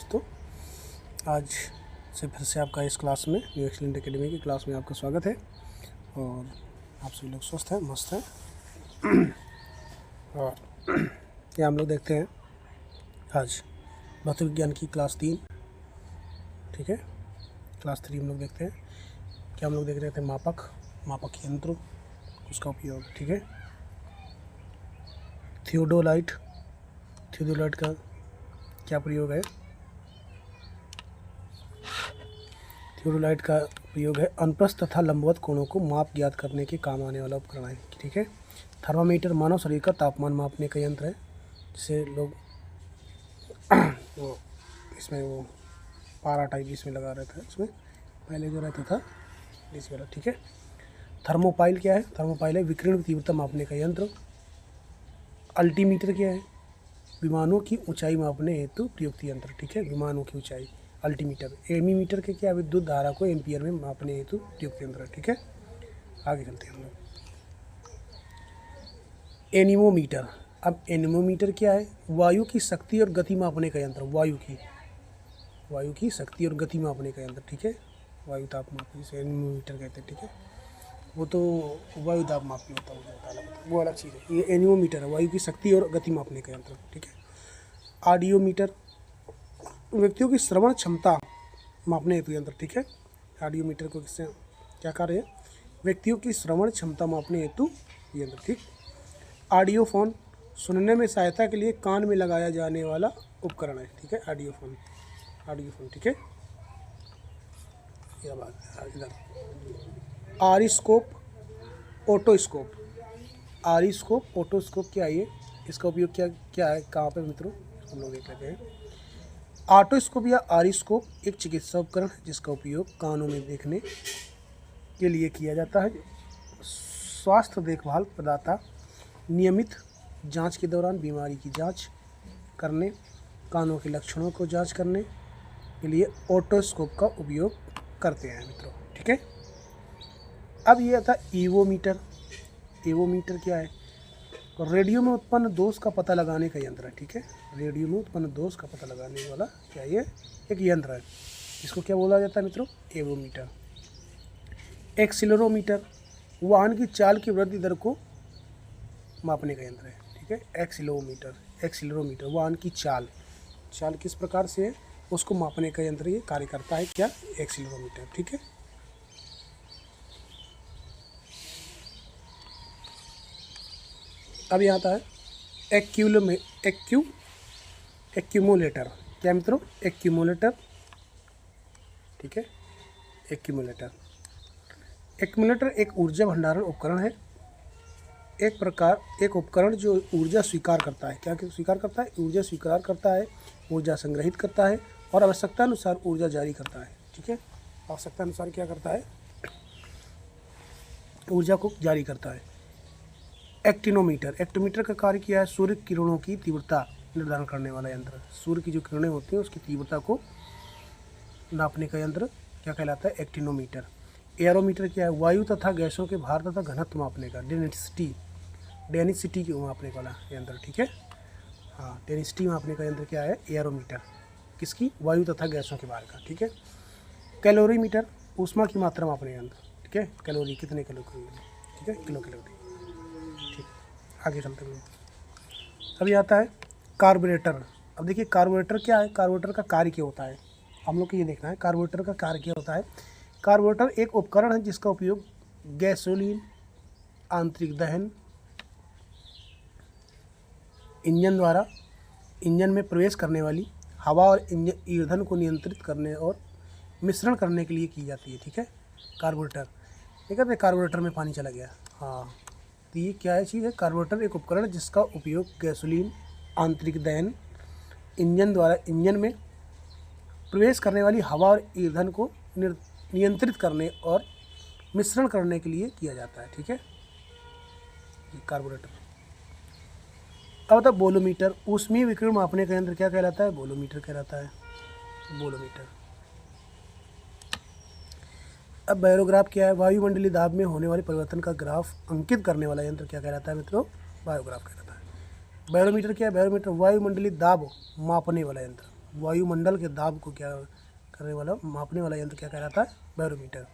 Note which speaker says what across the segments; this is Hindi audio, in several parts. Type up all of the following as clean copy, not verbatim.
Speaker 1: दोस्तों, आज से फिर से आपका इस क्लास में न्यू एक्सीलेंट एकेडमी की क्लास में आपका स्वागत है। और आप सभी लोग स्वस्थ हैं, मस्त हैं। और ये हम लोग देखते हैं आज भौतिक विज्ञान की क्लास 3, ठीक है। क्लास 3 हम लोग देखते हैं कि हम लोग देख रहे थे मापक यंत्र, उसका उपयोग, ठीक है। थियोडोलाइट का क्या प्रयोग है? थियोडोलाइट का प्रयोग है अनुप्रस्थ तथा लंबवत कोणों को माप ज्ञात करने के काम आने वाला उपकरण है, ठीक है। थर्मामीटर मानव शरीर का तापमान मापने का यंत्र है, जिसे लोग वो इसमें वो पारा टाइप इसमें लगा रहता है, इसमें पहले जो रहता था इस वाला, ठीक है। थर्मोपाइल क्या है? थर्मोपाइल है विकिरण की तीव्रता मापने का यंत्र। अल्टीमीटर क्या है? विमानों की ऊंचाई मापने हेतु प्रयुक्त यंत्र, ठीक है। विमानों की ऊंचाई। अल्टीमीटर। एमीमीटर के क्या? विद्युत धारा को एम्पियर में मापने हेतु प्रयुक्त यंत्र, ठीक है। आगे चलते हैं हम लोग। एनीमोमीटर। अब एनीमोमीटर क्या है? वायु की शक्ति और गति मापने का यंत्र। वायु की शक्ति और गति मापने का यंत्र, ठीक है। वायु ताप माप, जिसे एनीमोमीटर कहते हैं, ठीक है। वो तो वायु दाब मापी होता है, वो अलग चीज़ है। ये एनीमोमीटर है, वायु की शक्ति और गति मापने का यंत्र, ठीक है। ऑडियोमीटर, व्यक्तियों की श्रवण क्षमता मापने हेतु यंत्र, ठीक है। ऑडियोमीटर को किससे क्या कार्य है? व्यक्तियों की श्रवण क्षमता मापने हेतु यंत्र, ठीक। ऑडियोफोन, सुनने में सहायता के लिए कान में लगाया जाने वाला उपकरण है, ठीक है। ऑडियोफोन, ठीक है। यह बात इधर। आरिस्कोप, ओटोस्कोप। आरिस्कोप, ओटोस्कोप क्या है ये? इसका उपयोग क्या है, कहाँ पे मित्रों? हम लोग देख लेते हैं। ऑटोस्कोप या आरिस्कोप एक चिकित्सा उपकरण है जिसका उपयोग कानों में देखने के लिए किया जाता है। स्वास्थ्य देखभाल प्रदाता नियमित जांच के दौरान बीमारी की जांच करने, कानों के लक्षणों को जांच करने के लिए ओटोस्कोप का उपयोग करते हैं मित्रों, ठीक है। अब ये था ईवोमीटर। ईवोमीटर क्या है? रेडियो में उत्पन्न दोष का पता लगाने का यंत्र है, ठीक है। रेडियो में उत्पन्न दोष का पता लगाने वाला क्या ये एक यंत्र है, इसको क्या बोला जाता है मित्रों? एवोमीटर। एक्सीलरोमीटर, वाहन की चाल की वृद्धि दर को मापने का यंत्र है, ठीक है। एक्सीलरोमीटर वाहन की चाल किस प्रकार से है उसको मापने का यंत्र ये कार्य करता है, क्या? एक्सीलरोमीटर, ठीक है। अब यहाँ आता है एक्यूमुलेटर। क्या मित्रों? एक्यूमुलेटर, ठीक है। एक्यूमुलेटर एक ऊर्जा भंडारण उपकरण है, एक उपकरण जो ऊर्जा स्वीकार करता है। क्या स्वीकार करता है? ऊर्जा स्वीकार करता है, ऊर्जा संग्रहित करता है और आवश्यकता अनुसार ऊर्जा जारी करता है, ठीक है। आवश्यकता अनुसार क्या करता है? ऊर्जा को जारी करता है। एक्टिनोमीटर का कार्य किया है? सूर्य किरणों की तीव्रता निर्धारण करने वाला यंत्र। सूर्य की जो किरणें होती हैं उसकी तीव्रता को नापने का यंत्र क्या कहलाता है? एक्टिनोमीटर। एयरोमीटर क्या है? वायु तथा गैसों के भार तथा घनत्व मापने का, डेंसिटी को मापने वाला यंत्र, ठीक है। हाँ, डेंसिटी मापने का यंत्र क्या है? एयरोमीटर। किसकी? वायु तथा गैसों के भार का, ठीक है। कैलोरीमीटर, ऊष्मा की मात्रा मापने का यंत्र, ठीक है। कैलोरी कितने कैलोरी, ठीक है, कैलोरी, ठीक। आगे चलते हैं। अभी आता है कार्बोरेटर। अब देखिए कार्बोरेटर क्या है? कार्बोरेटर का कार्य क्या होता है, हम लोग को ये देखना है। कार्बोरेटर का कार्य क्या होता है? कार्बोरेटर एक उपकरण है जिसका उपयोग गैसोलीन, आंतरिक दहन, इंजन में प्रवेश करने वाली हवा और ईंधन को नियंत्रित करने और मिश्रण करने के लिए की जाती है, ठीक है। कार्बोरेटर, ठीक है। कार्बोरेटर में पानी चला गया, हाँ। तो ये क्या है चीज़ है? कार्बोरेटर एक उपकरण जिसका उपयोग गैसोलीन, आंतरिक दहन, इंजन में प्रवेश करने वाली हवा और ईंधन को नियंत्रित करने और मिश्रण करने के लिए किया जाता है, ठीक है। कार्बोरेटर। अब होता है बोलोमीटर। ऊष्मीय विकिरण मापने का यंत्र क्या कहलाता है? बोलोमीटर कहलाता है, बोलोमीटर। अब बायोग्राफ क्या है? वायुमंडलीय दाब में होने वाले परिवर्तन का ग्राफ अंकित करने वाला यंत्र क्या कहलाता है मित्रों? बायोग्राफ कहलाता है। बैरोमीटर क्या है? बैरोमीटर वायुमंडलीय दाब मापने वाला यंत्र, वायुमंडल के दाब को क्या करने वाला, मापने वाला यंत्र क्या कहलाता है, बैरोमीटर।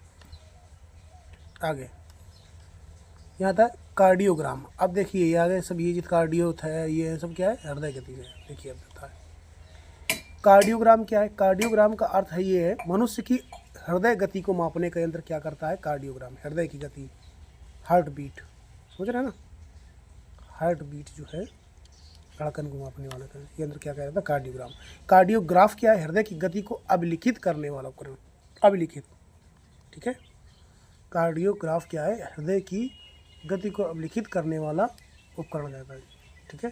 Speaker 1: आगे यहाँ था कार्डियोग्राम। अब देखिए ये आगे सब ये कार्डियो था, ये सब क्या है, हृदय गति है। देखिए अब बताता है कार्डियोग्राम क्या है। कार्डियोग्राम का अर्थ है ये है, मनुष्य की हृदय गति को मापने का यंत्र क्या करता है, कार्डियोग्राम। हृदय की गति, हार्ट बीट, समझ रहे हैं ना, हार्ट बीट जो है, धड़कन को मापने वाला का यंत्र क्या कहता है, कार्डियोग्राम। कार्डियोग्राफ क्या है, हृदय की गति को अभिलिखित करने वाला उपकरण, अभिलिखित, ठीक है। कार्डियोग्राफ क्या है, हृदय की गति को अभिलिखित करने वाला उपकरण कहता है, ठीक है।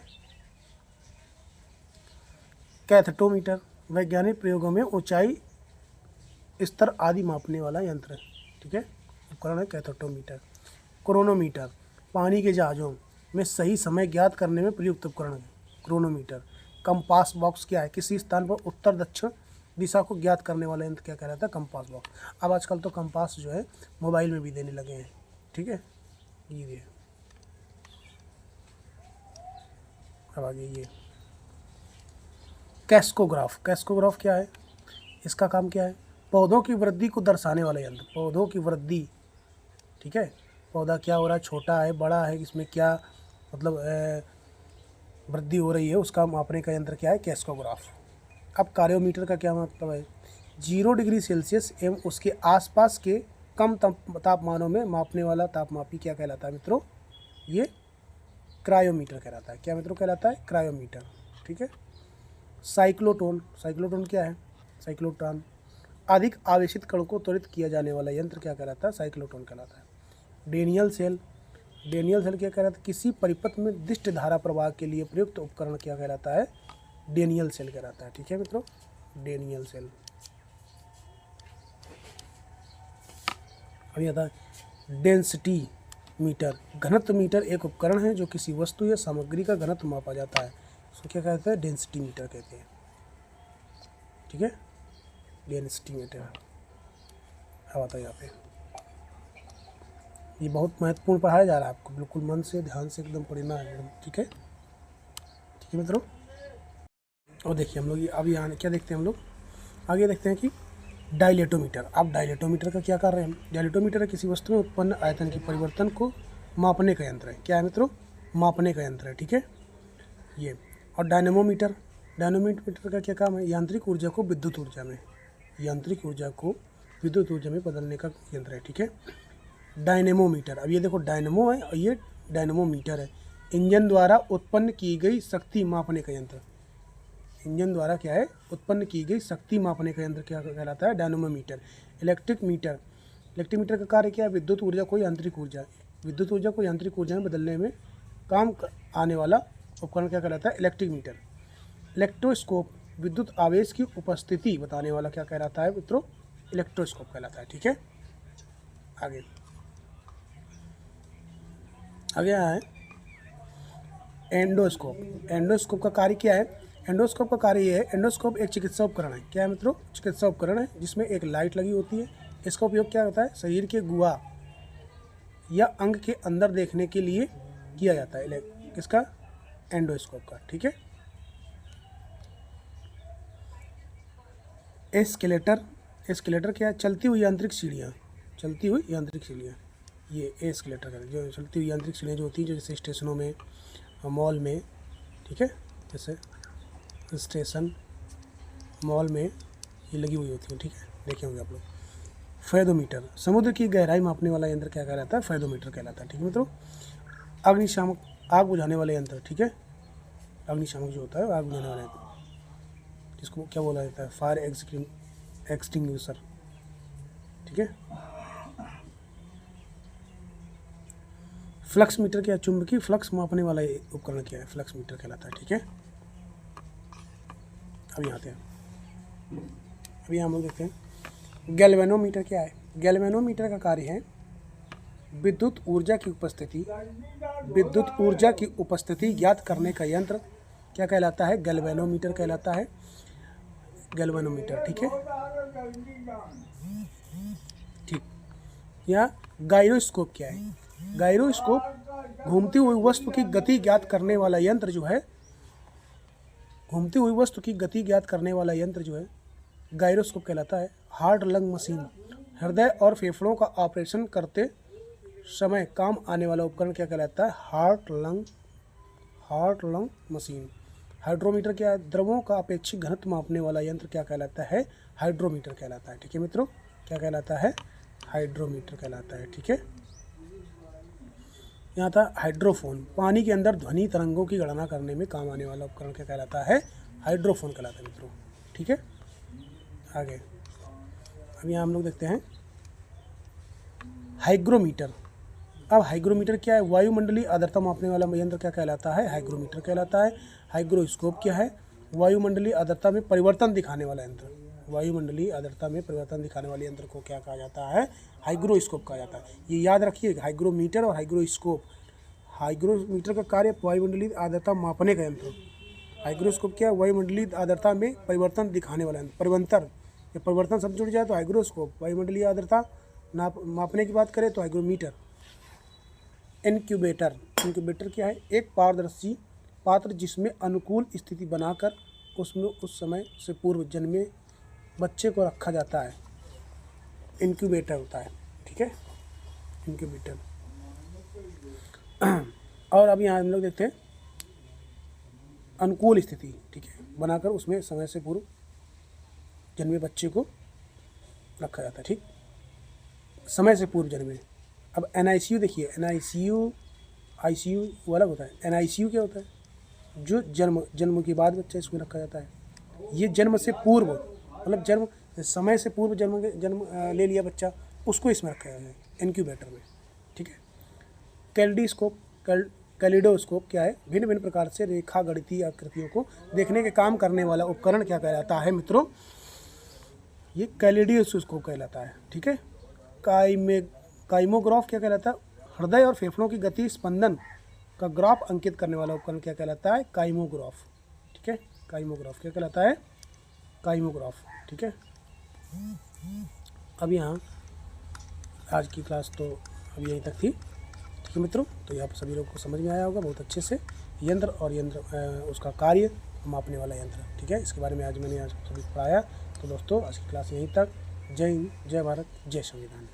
Speaker 1: कैथेटोमीटर, वैज्ञानिक प्रयोगों में ऊंचाई, स्तर आदि मापने वाला यंत्र, ठीक है, उपकरण है कैथेटोमीटर। क्रोनोमीटर, पानी के जहाज़ों में सही समय ज्ञात करने में प्रयुक्त उपकरण है, क्रोनोमीटर। कंपास बॉक्स क्या है, किसी स्थान पर उत्तर दक्षिण दिशा को ज्ञात करने वाला यंत्र क्या कहलाता है, कंपास बॉक्स। अब आजकल तो कंपास जो है मोबाइल में भी देने लगे हैं, ठीक है। ये अब आगे ये कैस्कोग्राफ। कैस्कोग्राफ क्या है, इसका काम क्या है, पौधों की वृद्धि को दर्शाने वाला यंत्र। पौधों की वृद्धि, ठीक है, पौधा क्या हो रहा है, छोटा है, बड़ा है, इसमें क्या मतलब वृद्धि हो रही है, उसका मापने का यंत्र क्या है, कैस्कोग्राफ। अब कार्योमीटर का क्या मतलब है, 0 डिग्री सेल्सियस एवं उसके आसपास के कम तापमानों में मापने वाला तापमापी क्या कहलाता है मित्रों, ये क्रायोमीटर कहलाता है। क्या मित्रों कहलाता है, क्रायोमीटर, ठीक है। साइक्लोट्रॉन, साइक्लोट्रॉन क्या है, साइक्लोट्रॉन, अधिक आवेशित कण को त्वरित किया जाने वाला यंत्र क्या कहलाता है, साइक्लोट्रॉन कहलाता है। डेनियल सेल, डेनियल सेल क्या कहलाता है, किसी परिपथ में दिष्ट धारा प्रवाह के लिए प्रयुक्त उपकरण क्या कहलाता है, डेनियल सेल कहलाता है, ठीक है मित्रों, डेनियल सेल। अभी आता है डेंसिटी मीटर। घनत्व मीटर एक उपकरण है जो किसी वस्तु या सामग्री का घनत्व मापा जाता है, उसको क्या कहते हैं, डेंसिटी मीटर कहते हैं, ठीक है, डेंसिटी मीटर। अब आता है यहाँ पे, ये बहुत महत्वपूर्ण पढ़ाया जा रहा है आपको, बिल्कुल मन से ध्यान से एकदम पढ़ना है एकदम, ठीक है, ठीक है मित्रों। और देखिए हम लोग अब यहाँ क्या देखते हैं, हम लोग आगे देखते हैं कि डायलेटोमीटर। अब डायलेटोमीटर का क्या कार्य है, डायलेटोमीटर किसी वस्तु में उत्पन्न आयतन के परिवर्तन को मापने का यंत्र है। क्या है मित्रों, मापने का यंत्र है, ठीक है ये। और डायनेमोमीटर, डायनेमोमीटर का क्या काम है, यांत्रिक ऊर्जा को विद्युत ऊर्जा में, यांत्रिक ऊर्जा को विद्युत ऊर्जा में बदलने का यंत्र है, ठीक है। डायनेमोमीटर, अब ये देखो डायनेमो है और ये डायनेमोमीटर है, इंजन द्वारा उत्पन्न की गई शक्ति मापने का यंत्र। इंजन द्वारा क्या है, उत्पन्न की गई शक्ति मापने का यंत्र क्या कहलाता है, dynamometer. Electric meter, electric meter का कार्य क्या है, विद्युत ऊर्जा को यांत्रिक ऊर्जा, विद्युत ऊर्जा को यांत्रिक ऊर्जा में बदलने में काम आने वाला उपकरण क्या कहलाता है, इलेक्ट्रिक मीटर। इलेक्ट्रोस्कोप, विद्युत आवेश की उपस्थिति बताने वाला क्या कहलाता है मित्रों, इलेक्ट्रोस्कोप कहलाता है, ठीक है। आगे आगे है एंडोस्कोप। एंडोस्कोप का कार्य क्या है, एंडोस्कोप का कार्य ये है, एंडोस्कोप एक चिकित्सा उपकरण है। क्या है मित्रों, चिकित्सा उपकरण है जिसमें एक लाइट लगी होती है। इसका उपयोग क्या होता है, शरीर के गुहा या अंग के अंदर देखने के लिए किया जाता है, इसका एंडोस्कोप का, ठीक है। एस्केलेटर, एस्केलेटर क्या है, चलती हुई यांत्रिक सीढ़ियाँ, चलती हुई यांत्रिक सीढ़ियाँ, ये एस्केलेटर का जो चलती हुई यांत्रिक सीढ़ियाँ जो होती हैं, जो जैसे स्टेशनों में, मॉल में, ठीक है, जैसे स्टेशन मॉल में ये लगी हुई होती है, ठीक है, देखे होंगे आप लोग। फैदोमीटर, समुद्र की गहराई मापने वाला यंत्र क्या कहलाता है, फैदोमीटर कहलाता है, ठीक है मित्रों। अग्निशामक, आग बुझाने वाला यंत्र, ठीक है, अग्निशामक जो होता है आग बुझाने वाला यंत्र, जिसको क्या बोला जाता है, फायर एक्सटिंग्विशर, ठीक है। फ्लक्स मीटर क्या, चुंबकीय फ्लक्स मापने वाला उपकरण क्या है, फ्लक्स मीटर कहलाता है, ठीक है। अभी आते हैं, अभी हम लोग देखते हैं गैल्वेनोमीटर क्या है। गैल्वेनोमीटर का कार्य है विद्युत ऊर्जा की उपस्थिति, विद्युत ऊर्जा की उपस्थिति ज्ञात करने का यंत्र क्या कहलाता है, गैल्वेनोमीटर कहलाता है, गैल्वेनोमीटर, ठीक है, ठीक। या गायरोस्कोप क्या है, गायरोस्कोप घूमती हुई वस्तु की गति ज्ञात करने वाला यंत्र जो है, घूमती हुई वस्तु की गति ज्ञात करने वाला यंत्र जो है गायरोस्कोप कहलाता है। हार्ट लंग मशीन, हृदय और फेफड़ों का ऑपरेशन करते समय काम आने वाला उपकरण क्या कहलाता है? Heart lung machine. हाइड्रोमीटर क्या है? द्रवों का अपेक्षित घनत्व मापने वाला यंत्र क्या कहलाता है? हाइड्रोमीटर कहलाता है। ठीक है मित्रों, क्या कहलाता है? हाइड्रोमीटर कहलाता है। ठीक है, यहाँ था हाइड्रोफोन, पानी के अंदर ध्वनि तरंगों की गणना करने में काम आने वाला उपकरण क्या कहलाता है? हाइड्रोफोन कहलाता है मित्रों। ठीक है, आगे अब यहाँ हम लोग देखते हैं हाइग्रोमीटर। अब हाइग्रोमीटर क्या है? वायुमंडलीय आर्द्रता मापने वाला यंत्र क्या कहलाता है? हाइग्रोमीटर कहलाता है। हाइग्रोस्कोप क्या है? वायुमंडलीय आर्द्रता में परिवर्तन दिखाने वाला यंत्र। वायुमंडलीय आर्द्रता में परिवर्तन दिखाने वाले यंत्र को क्या कहा जाता है? हाइग्रोस्कोप कहा जाता है। ये याद रखिए, हाइग्रोमीटर और हाइग्रोस्कोप। हाइग्रोमीटर का कार्य वायुमंडलीय आर्द्रता मापने का यंत्र। हाइग्रोस्कोप क्या है? वायुमंडलीय आर्द्रता में परिवर्तन दिखाने वाला यंत्र। परिवर्तन सब जुड़ जाए तो हाइग्रोस्कोप। वायुमंडलीय आर्द्रता मापने की बात करें तो हाइग्रोमीटर। इंक्यूबेटर क्या है? एक पारदर्शी पात्र जिसमें अनुकूल स्थिति बनाकर उसमें उस समय से पूर्व जन्मे बच्चे को रखा जाता है, इंक्यूबेटर होता है। ठीक है, इंक्यूबेटर। और अब यहाँ हम लोग देखते हैं अनुकूल स्थिति, ठीक है, बनाकर उसमें समय से पूर्व जन्मे बच्चे को रखा जाता है। ठीक, समय से पूर्व जन्मे। अब NICU देखिए, ICU वो अलग होता है। NICU क्या होता है? जो जन्म के बाद बच्चा इसमें रखा जाता है। ये जन्म से पूर्व, मतलब जन्म समय से पूर्व जन्म ले लिया बच्चा, उसको इसमें रखा जाता है इंक्यूबेटर में। ठीक है, कैलिडोस्कोप क्या है? भिन्न भिन्न प्रकार से रेखा गणितीय आकृतियों को देखने के काम करने वाला उपकरण क्या कहलाता है मित्रों? ये कैलिडोस्कोप कहलाता है। ठीक है, काइमोग्राफ क्या कहलाता है? हृदय और फेफड़ों की गति स्पंदन का ग्राफ अंकित करने वाला उपकरण क्या कहलाता है? काइमोग्राफ। ठीक है, काइमोग्राफ क्या कहलाता है? काइमोग्राफ। ठीक है, अब यहाँ आज की क्लास तो अब यहीं तक थी। ठीक है मित्रों, तो यहाँ पर सभी लोगों को समझ में आया होगा बहुत अच्छे से। यंत्र और उसका कार्य मापने वाला यंत्र। ठीक है, इसके बारे में आज मैंने सभी पढ़ाया। तो दोस्तों आज की क्लास यहीं तक। जय हिंद, जय भारत, जय संविधान।